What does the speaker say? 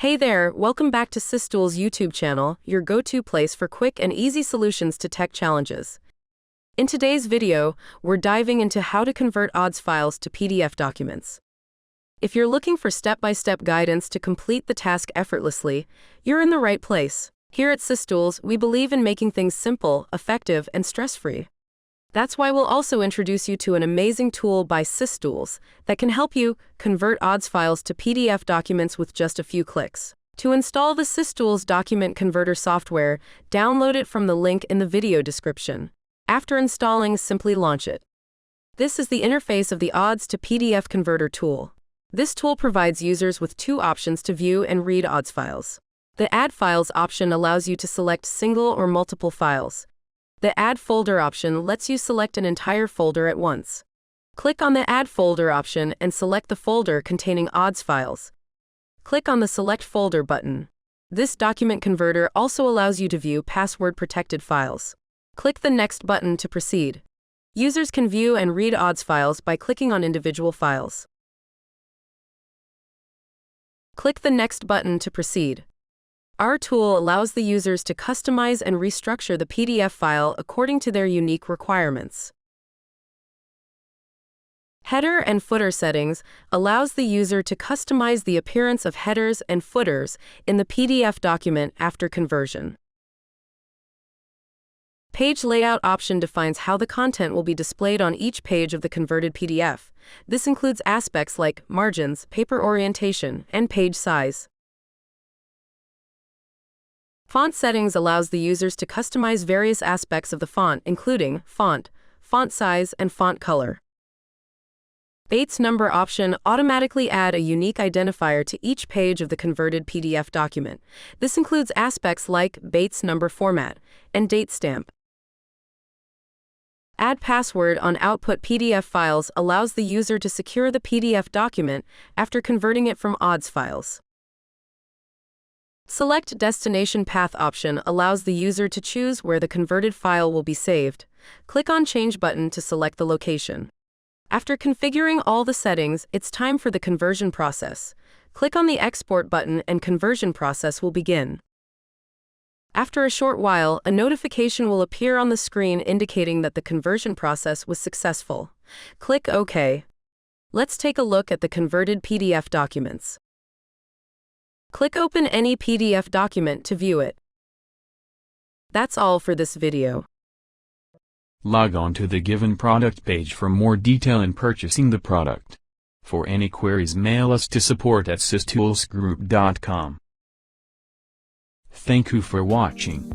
Hey there, welcome back to SysTools YouTube channel, your go-to place for quick and easy solutions to tech challenges. In today's video, we're diving into how to convert ODS files to PDF documents. If you're looking for step-by-step guidance to complete the task effortlessly, you're in the right place. Here at SysTools, we believe in making things simple, effective, and stress-free. That's why we'll also introduce you to an amazing tool by SysTools that can help you convert ODS files to PDF documents with just a few clicks. To install the SysTools document converter software, download it from the link in the video description. After installing, simply launch it. This is the interface of the ODS to PDF converter tool. This tool provides users with two options to view and read ODS files. The Add Files option allows you to select single or multiple files. The Add Folder option lets you select an entire folder at once. Click on the Add Folder option and select the folder containing ODS files. Click on the Select Folder button. This document converter also allows you to view password-protected files. Click the Next button to proceed. Users can view and read ODS files by clicking on individual files. Click the Next button to proceed. Our tool allows the users to customize and restructure the PDF file according to their unique requirements. Header and footer settings allows the user to customize the appearance of headers and footers in the PDF document after conversion. Page layout option defines how the content will be displayed on each page of the converted PDF. This includes aspects like margins, paper orientation, and page size. Font settings allows the users to customize various aspects of the font, including font size, and font color. Bates number option automatically add a unique identifier to each page of the converted PDF document. This includes aspects like Bates number format and date stamp. Add password on output PDF files allows the user to secure the PDF document after converting it from ODS files. Select Destination Path option allows the user to choose where the converted file will be saved. Click on Change button to select the location. After configuring all the settings, it's time for the conversion process. Click on the Export button and conversion process will begin. After a short while, a notification will appear on the screen indicating that the conversion process was successful. Click OK. Let's take a look at the converted PDF documents. Click Open any PDF document to view it. That's all for this video. Log on to the given product page for more detail in purchasing the product. For any queries, mail us to support@systoolsgroup.com. Thank you for watching.